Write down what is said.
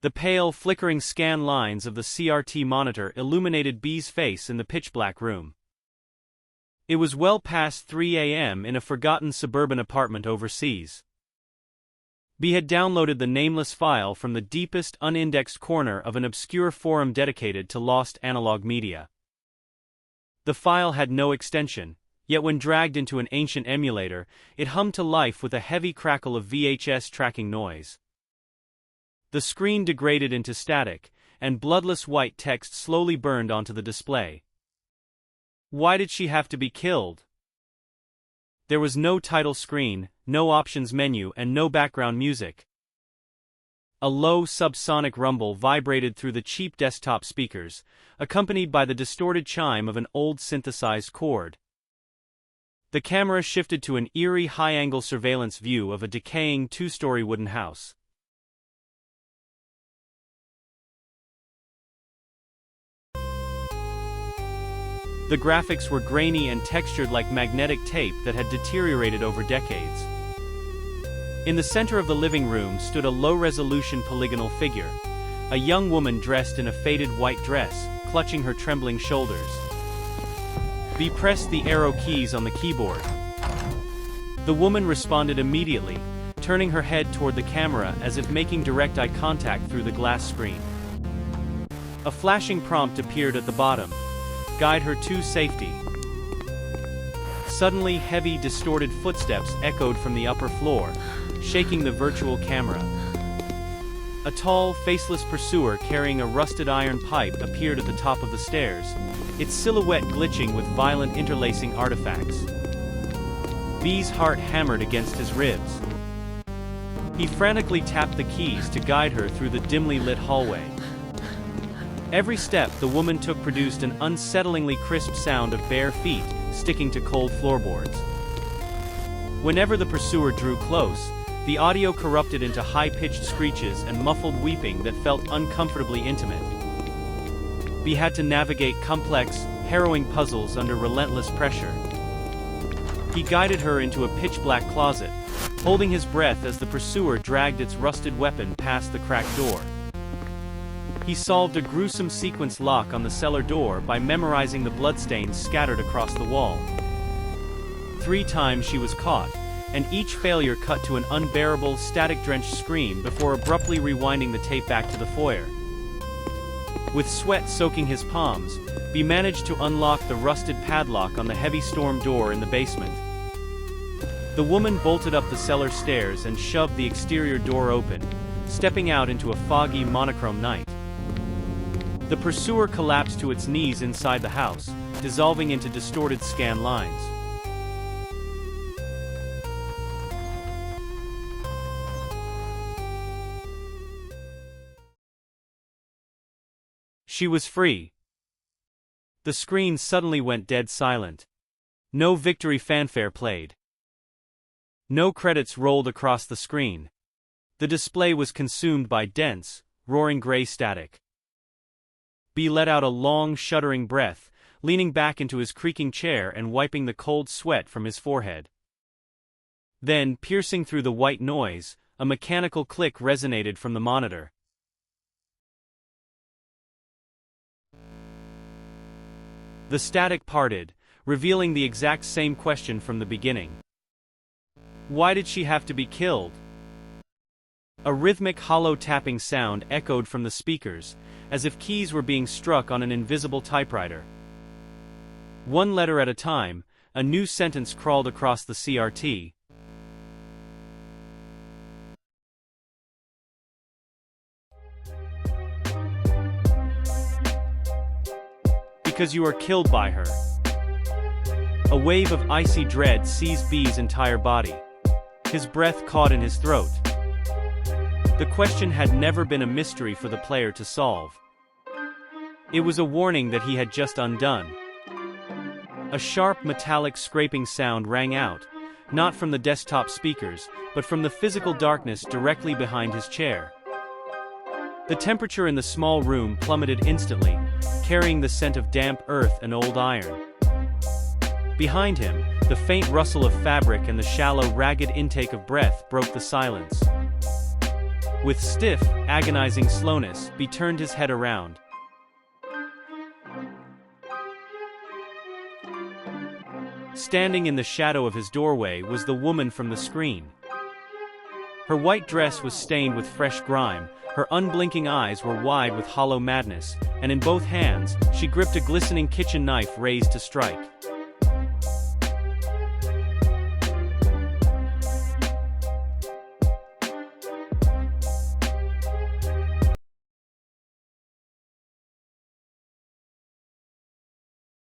The pale, flickering scan lines of the CRT monitor illuminated B's face in the pitch-black room. It was well past 3 a.m. in a forgotten suburban apartment overseas. B had downloaded the nameless file from the deepest unindexed corner of an obscure forum dedicated to lost analog media. The file had no extension, yet when dragged into an ancient emulator, it hummed to life with a heavy crackle of VHS tracking noise. The screen degraded into static, and bloodless white text slowly burned onto the display. Why did she have to be killed? There was no title screen, no options menu, and no background music. A low subsonic rumble vibrated through the cheap desktop speakers, accompanied by the distorted chime of an old synthesized chord. The camera shifted to an eerie high-angle surveillance view of a decaying two-story wooden house. The graphics were grainy and textured like magnetic tape that had deteriorated over decades. In the center of the living room stood a low-resolution polygonal figure, a young woman dressed in a faded white dress, clutching her trembling shoulders. B pressed the arrow keys on the keyboard. The woman responded immediately, turning her head toward the camera as if making direct eye contact through the glass screen. A flashing prompt appeared at the bottom. Guide her to safety. Suddenly, heavy, distorted footsteps echoed from the upper floor, shaking the virtual camera. A tall, faceless pursuer carrying a rusted iron pipe appeared at the top of the stairs, its silhouette glitching with violent interlacing artifacts. B's heart hammered against his ribs. He frantically tapped the keys to guide her through the dimly lit hallway. Every step the woman took produced an unsettlingly crisp sound of bare feet sticking to cold floorboards. Whenever the pursuer drew close, the audio corrupted into high-pitched screeches and muffled weeping that felt uncomfortably intimate. B had to navigate complex, harrowing puzzles under relentless pressure. He guided her into a pitch-black closet, holding his breath as the pursuer dragged its rusted weapon past the cracked door. He solved a gruesome sequence lock on the cellar door by memorizing the bloodstains scattered across the wall. 3 times she was caught, and each failure cut to an unbearable, static-drenched scream before abruptly rewinding the tape back to the foyer. With sweat soaking his palms, B managed to unlock the rusted padlock on the heavy storm door in the basement. The woman bolted up the cellar stairs and shoved the exterior door open, stepping out into a foggy, monochrome night. The pursuer collapsed to its knees inside the house, dissolving into distorted scan lines. She was free. The screen suddenly went dead silent. No victory fanfare played. No credits rolled across the screen. The display was consumed by dense, roaring gray static. B let out a long, shuddering breath, leaning back into his creaking chair and wiping the cold sweat from his forehead. Then, piercing through the white noise, a mechanical click resonated from the monitor. The static parted, revealing the exact same question from the beginning. Why did she have to be killed? A rhythmic hollow tapping sound echoed from the speakers, as if keys were being struck on an invisible typewriter. One letter at a time, a new sentence crawled across the CRT. Because you are killed by her. A wave of icy dread seized B's entire body. His breath caught in his throat. The question had never been a mystery for the player to solve. It was a warning that he had just undone. A sharp metallic scraping sound rang out, not from the desktop speakers, but from the physical darkness directly behind his chair. The temperature in the small room plummeted instantly, carrying the scent of damp earth and old iron. Behind him, the faint rustle of fabric and the shallow, ragged intake of breath broke the silence. With stiff, agonizing slowness, he turned his head around. Standing in the shadow of his doorway was the woman from the screen. Her white dress was stained with fresh grime, her unblinking eyes were wide with hollow madness, and in both hands, she gripped a glistening kitchen knife raised to strike.